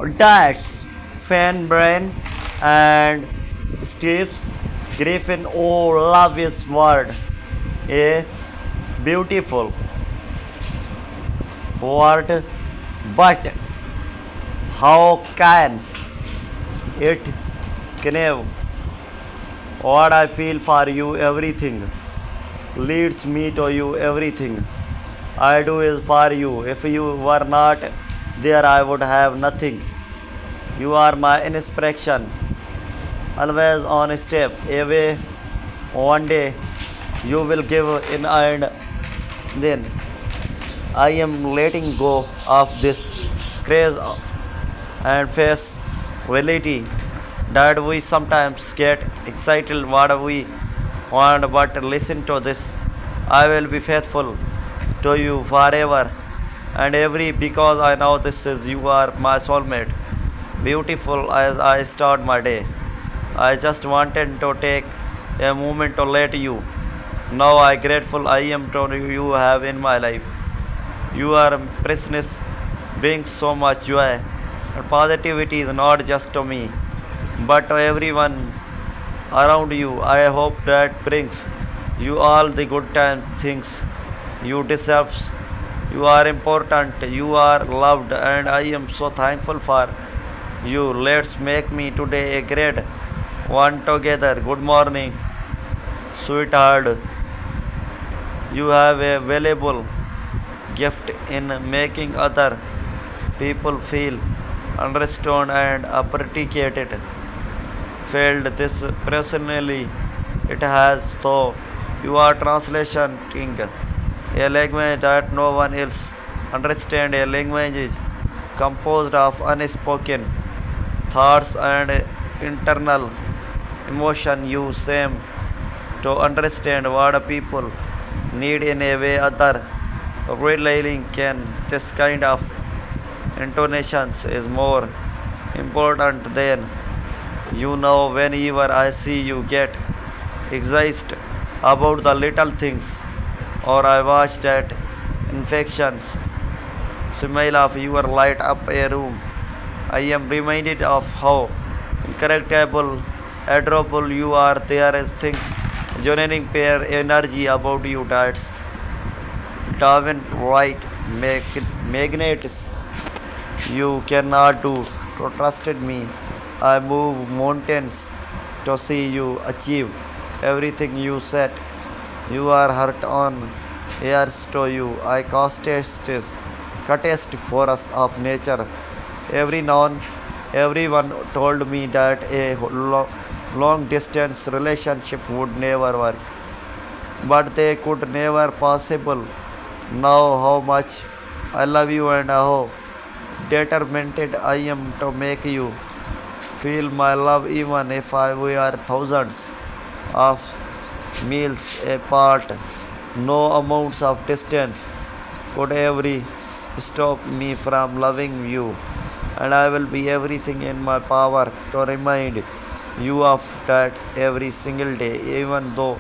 That's Fan Brain and Steve's Griffin. Oh, love is word. A beautiful word, but how can it convey what I feel for you? Everything leads me to you. Everything I do is for you. If you were not there, I would have nothing. You are my inspiration, always on a step away. One day you will give in, and then I am letting go of this craze and face reality that we sometimes get excited what we want, but listen to this. I will be faithful to you forever and every, because I know this is you are my soulmate. Beautiful as I start my day. I just wanted to take a moment to let you know I grateful I am to you have in my life. You are precious, brings so much joy and positivity is not just to me, but to everyone around you. I hope that brings you all the good time things you deserve. You are important, you are loved, and I am so thankful for you. Let's make me today a great one together. Good morning, sweetheart. You have a valuable gift in making other people feel understood and appreciated. Felt this personally. It has, though you are translating a language that no one else understands. A language is composed of unspoken thoughts and internal emotion. You seem to understand what people need in a way other rarely can. This kind of intonations is more important than you know. Whenever I see you get excited about the little things, or I watch that infections smell of your light up a room, I am reminded of how incredible, adorable you are. There is things generating pair energy about you that's Darwin right magnets you cannot do. To trusted me, I move mountains to see you achieve everything you set. You are hurt on heirs to you. I contest force of nature. Every known everyone told me that a long distance relationship would never work, but they could never possible. Now how much I love you and how determined I am to make you feel my love, even if we are thousands of miles apart. No amounts of distance could ever stop me from loving you, and I will be everything in my power to remind you of that every single day, even though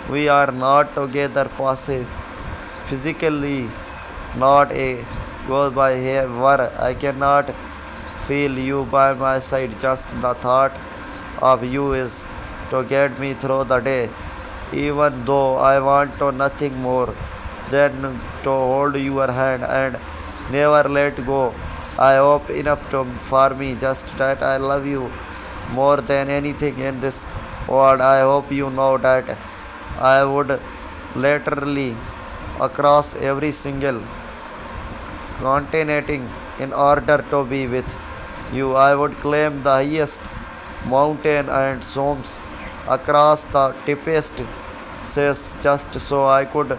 we are not together physically. Not a goes by here where I cannot feel you by my side. Just the thought of you is to get me through the day, even though I want to nothing more than to hold your hand and never let go. I hope enough to for me just that I love you more than anything in this world. I hope you know that I would literally across every single continent in order to be with you. I would climb the highest mountain and swamps across the deepest seas just so I could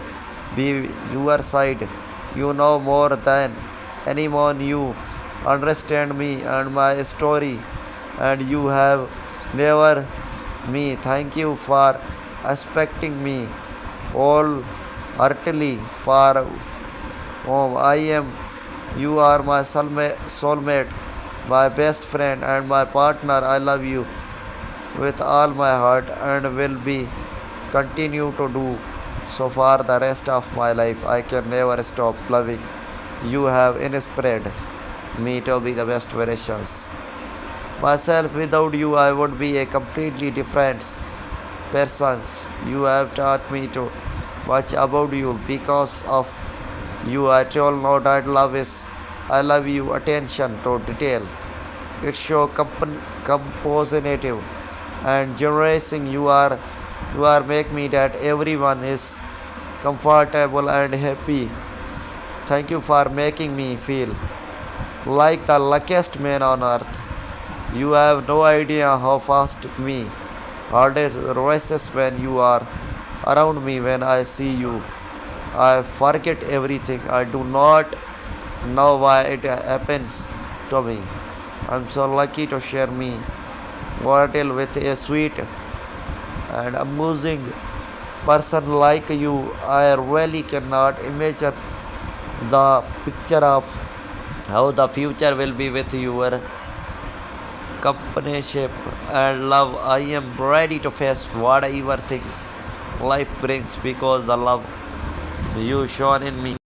be your side. You know more than anyone. You understand me and my story, and you have never me. Thank you for expecting me all heartily for whom I am. You are my soulmate, my best friend, and my partner. I love you with all my heart and will be continue to do so for the rest of my life. I can never stop loving you. Have inspired me to be the best versions. Myself without you, I would be a completely different person. You have taught me to much about you. Because of you, I told know that love is. I love you. Attention to detail. It's so compositive and generosing. You are make me that everyone is comfortable and happy. Thank you for making me feel like the luckiest man on earth. You have no idea how fast me heart races when you are around me. When I see you, I forget everything. I do not know why it happens to me. I'm so lucky to share me Wordle with a sweet and amusing person like you. I really cannot imagine the picture of how the future will be with your companionship and love. I am ready to face whatever things life brings because the love you shown in me